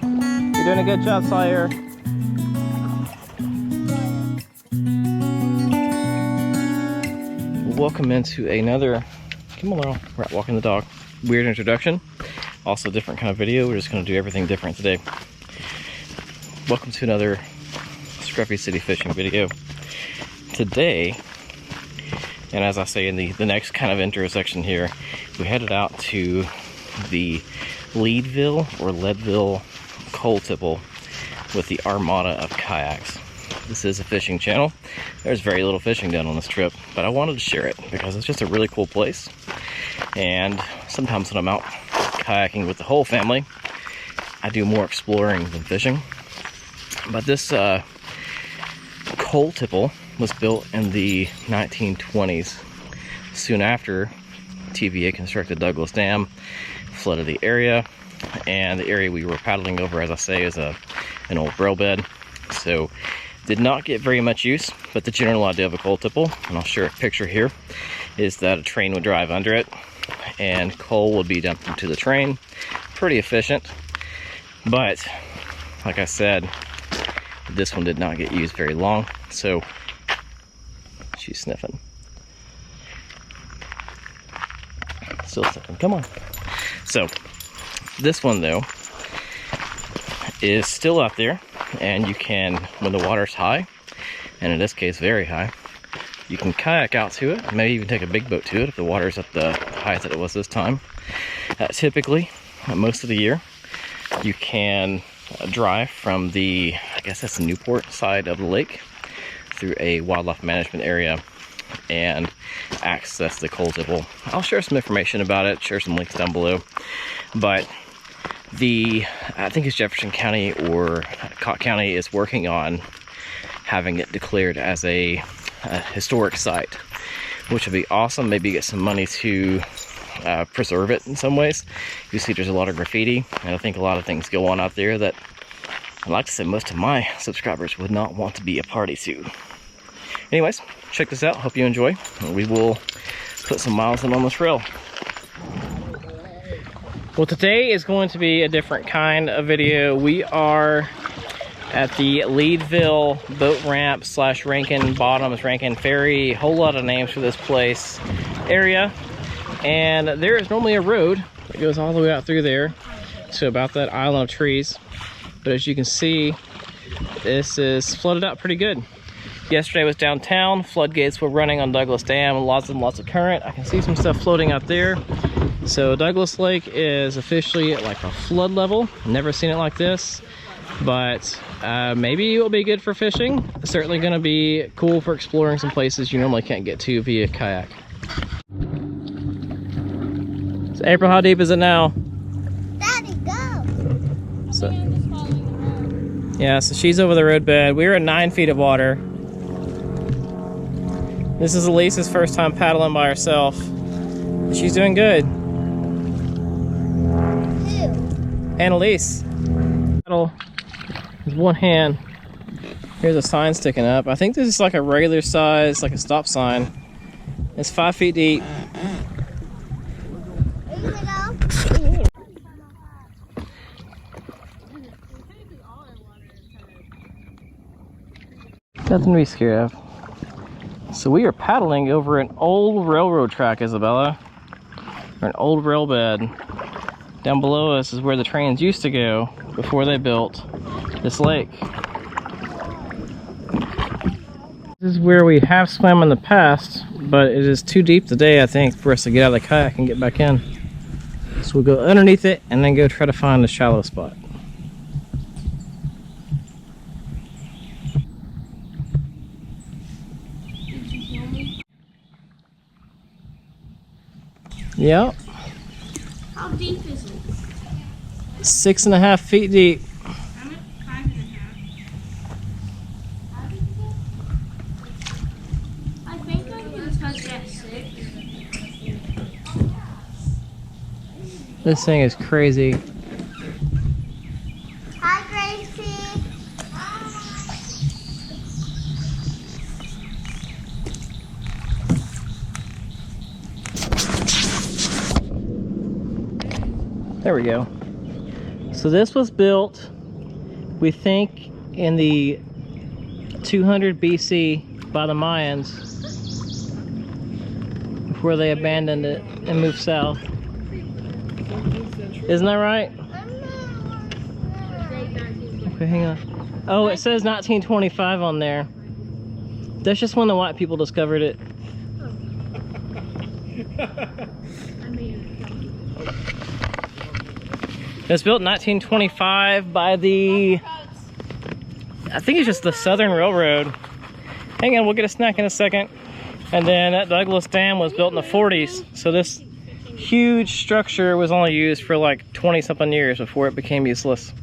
You're doing a good job, Sawyer. Welcome into another, come on, we're out walking the dog. Weird introduction. Also different kind of video. We're just going to do everything different today. Welcome to another Scruffy City fishing video. Today, and as I say in the next kind of intro section here, we headed out to the Leadville or Leadville coal tipple with the armada of kayaks. This is a fishing channel. There's very little fishing done on this trip, but I wanted to share it because it's just a really cool place. And sometimes when I'm out kayaking with the whole family, I do more exploring than fishing. But this coal tipple was built in the 1920s. Soon after, TVA constructed Douglas Dam, flooded the area, and the area we were paddling over, as I say, is an old rail bed. So did not get very much use, but the general idea of a coal tipple, and I'll share a picture here, is that a train would drive under it and coal would be dumped into the train. Pretty efficient, but like I said, this one did not get used very long. So she's sniffing. Still sniffing, come on. So this one though is still out there, and you can, when the water's high, and in this case very high, you can kayak out to it, maybe even take a big boat to it if the water's at the height that it was this time. Typically, most of the year, you can drive from the, I guess that's the Newport side of the lake, through a wildlife management area and access the coal tipple. I'll share some information about it, share some links down below, but I think it's Jefferson County or Cott County is working on having it declared as a historic site, which would be awesome. Maybe get some money to preserve it in some ways. You see there's a lot of graffiti, and I think a lot of things go on out there that I'd like to say most of my subscribers would not want to be a party to. Anyways, check this out. Hope you enjoy. We will put some miles in on this rail. Well, today is going to be a different kind of video. We are at the Leadville boat ramp / Rankin Bottoms, Rankin Ferry, whole lot of names for this place area. And there is normally a road that goes all the way out through there to about that island of trees. But as you can see, this is flooded out pretty good. Yesterday was downtown, floodgates were running on Douglas Dam, lots and lots of current. I can see some stuff floating out there. So Douglas Lake is officially at like a flood level. Never seen it like this, but maybe it will be good for fishing. It's certainly going to be cool for exploring some places you normally can't get to via kayak. So April, how deep is it now? Daddy, go! So, yeah, so she's over the roadbed. We're at 9 feet of water. This is Elise's first time paddling by herself. She's doing good. Annalise. Paddle with one hand. Here's a sign sticking up. I think this is like a regular size, like a stop sign. It's 5 feet deep. Nothing to be scared of. So we are paddling over an old railroad track, Isabella. Or an old rail bed. Down below us is where the trains used to go before they built this lake. This is where we have swam in the past, but it is too deep today, I think, for us to get out of the kayak and get back in. So we'll go underneath it and then go try to find a shallow spot. Yep. How deep is it? 6.5 feet deep. I'm at 5.5. I think I can touch that 6. This thing is crazy. Hi, Gracie. There we go. So this was built We think in the 200 BC by the Mayans, before they abandoned it and moved south. Isn't that right? Okay, hang on. Oh, it says 1925 on there. That's just when the white people discovered it. It was built in 1925 by the, I think it's just the Southern Railroad. Hang on, we'll get a snack in a second. And then that Douglas Dam was built in the 40s. So this huge structure was only used for like 20 something years before it became useless.